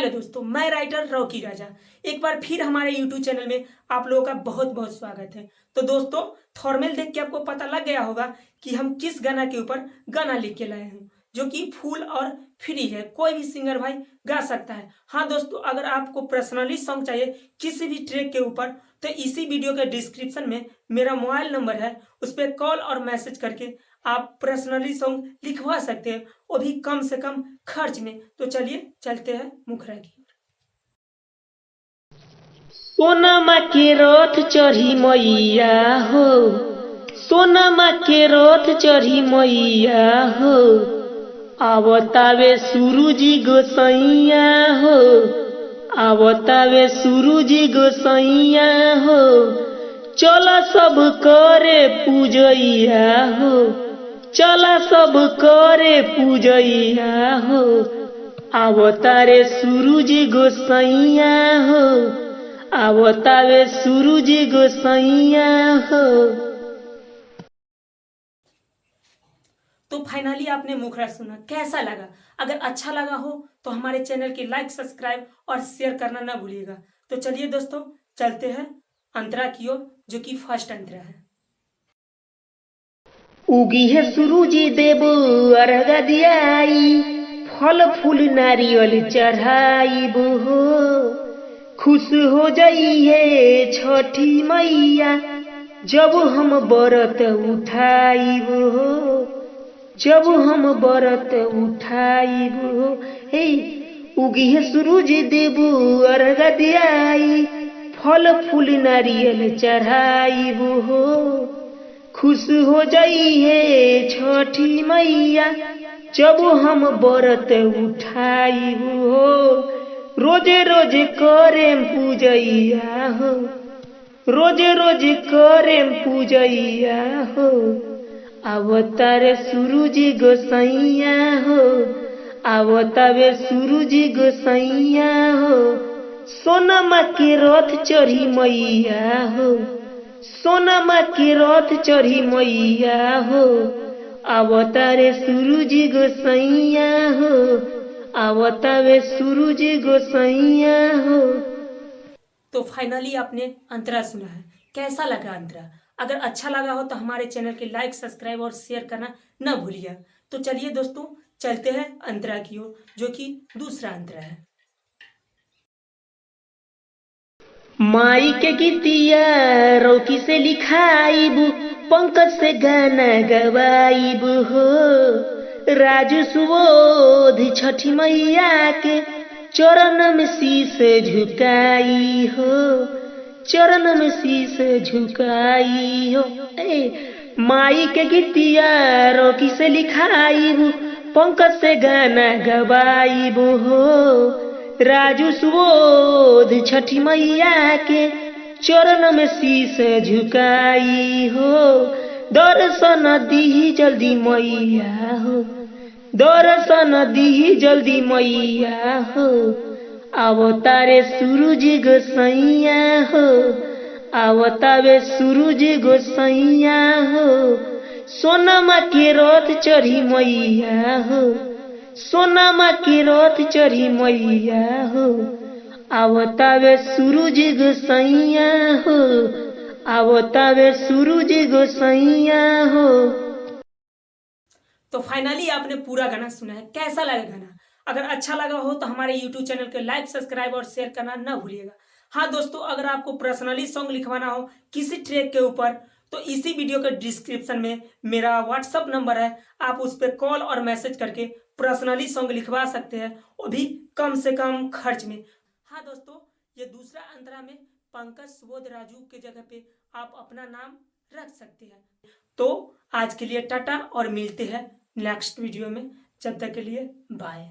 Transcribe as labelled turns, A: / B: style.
A: Hello दोस्तों, मैं writer Rocky राजा एक बार फिर हमारे यूट्यूब चैनल में आप लोगों का बहुत बहुत स्वागत है। तो दोस्तों, थंबनेल देख के आपको पता लग गया होगा कि हम किस गाना के ऊपर गाना लिख के लाए हैं, जो कि फुल और फ्री है। कोई भी सिंगर भाई गा सकता है। हाँ दोस्तों, अगर आपको पर्सनली सॉन्ग चाहिए किसी भी ट्रैक के ऊपर, तो इसी वीडियो के डिस्क्रिप्शन में मेरा मोबाइल नंबर है, उस पर कॉल और मैसेज करके आप पर्सनली सॉन्ग लिखवा सकते हैं, वो भी कम से कम खर्च में। तो चलिए चलते हैं मुखरा की ओर।
B: सोनमा के रथ चढ़ी मैया हो, सोनमा के रथ चढ़ी मैया हो, आवतावे सूरज गोसैया हो, आवतावे सूरज गोसैया हो, चला सब करे पूजैया हो, चला सब करे पूजैया हो, आवतारे सूरज गोसैया हो, आवतावे सूरज गोसैया हो।
A: तो फाइनली आपने मुखरा सुना, कैसा लगा? अगर अच्छा लगा हो तो हमारे चैनल की लाइक, सब्सक्राइब और शेयर करना ना भूलिएगा। तो चलिए दोस्तों, चलते हैं अंतरा की ओर, जो कि फर्स्ट अंतरा है।
B: उगी है सूरज देव अर्घ दियाई, फल फूल नारियल चढ़ाइब हो, खुश हो जाइए छठी मैया जब हम व्रत उठाइब हो, जब हम व्रत उठाइब हो। हे उगी है सूरज देव अर्घ दियाई, फल फूल नारियल चढ़ाइब हो, खुश हो जाइए छठी मैया जब हम व्रत उठाइब हो, रोजे रोजे करेम पूजैया हो, रोजे रोजे करेम पूजैया हो, आवतारे सूरज गोसैया हो, आवतावे सूरज गोसैया हो, सोनमा के रथ चढ़ी मैया हो, सोनमा के रथ चढ़ी मैया हो, आवतारे सूरज गोसैया हो, आवतावे सूरज गोसैया हो।
A: तो फाइनली आपने अंतरा सुना है, कैसा लगा अंतरा? अगर अच्छा लगा हो तो हमारे चैनल के लाइक, सब्सक्राइब और शेयर करना ना भूलिए। तो चलिए दोस्तों, चलते हैं अंतरा की ओर, जो कि दूसरा अंतरा है।
B: माई के गीतिया रौकी से लिखाइब, पंकज से गाना गवाइब हो, राजू सुबोध छठी मैया के चरण में शीश झुकाई हो, चरण में शीश झुकाई हो। माई के गीतिया रौकी से लिखाइब, पंकज से गाना गवाइब हो, राजू सुबोध छठी मैया के चरण में शीश झुकाई हो, दर्शन दी जल्दी मैया हो, दर्शन दी जल्दी मैया हो, आवतारे सूरज गोसैया हो, आवतावे सूरज गोसैया हो, सोनमा के रथ चढ़ी मैया हो, सोनमा के रथ चढ़ी मैया हो, आवतावे सूरज गोसैया हो, आवतावे सूरज गोसैया हो।
A: तो फाइनली आपने पूरा गाना सुना है, कैसा लगा गाना? अगर अच्छा लगा हो तो हमारे यूट्यूब चैनल के लाइक, सब्सक्राइब और शेयर करना ना भूलिएगा। हाँ दोस्तों, अगर आपको पर्सनली सॉन्ग लिखवाना हो किसी ट्रैक के ऊपर, तो इसी वीडियो के डिस्क्रिप्शन में मेरा व्हाट्सअप नंबर है, आप उस पर कॉल और मैसेज करके पर्सनली सॉन्ग लिखवा सकते हैं, वो भी कम से कम खर्च में। हाँ दोस्तों, ये दूसरा अंतरा में पंकज, सुबोध, राजू के जगह पे आप अपना नाम रख सकते हैं। तो आज के लिए टाटा, और मिलते हैं नेक्स्ट वीडियो में। जब तक के लिए बाय।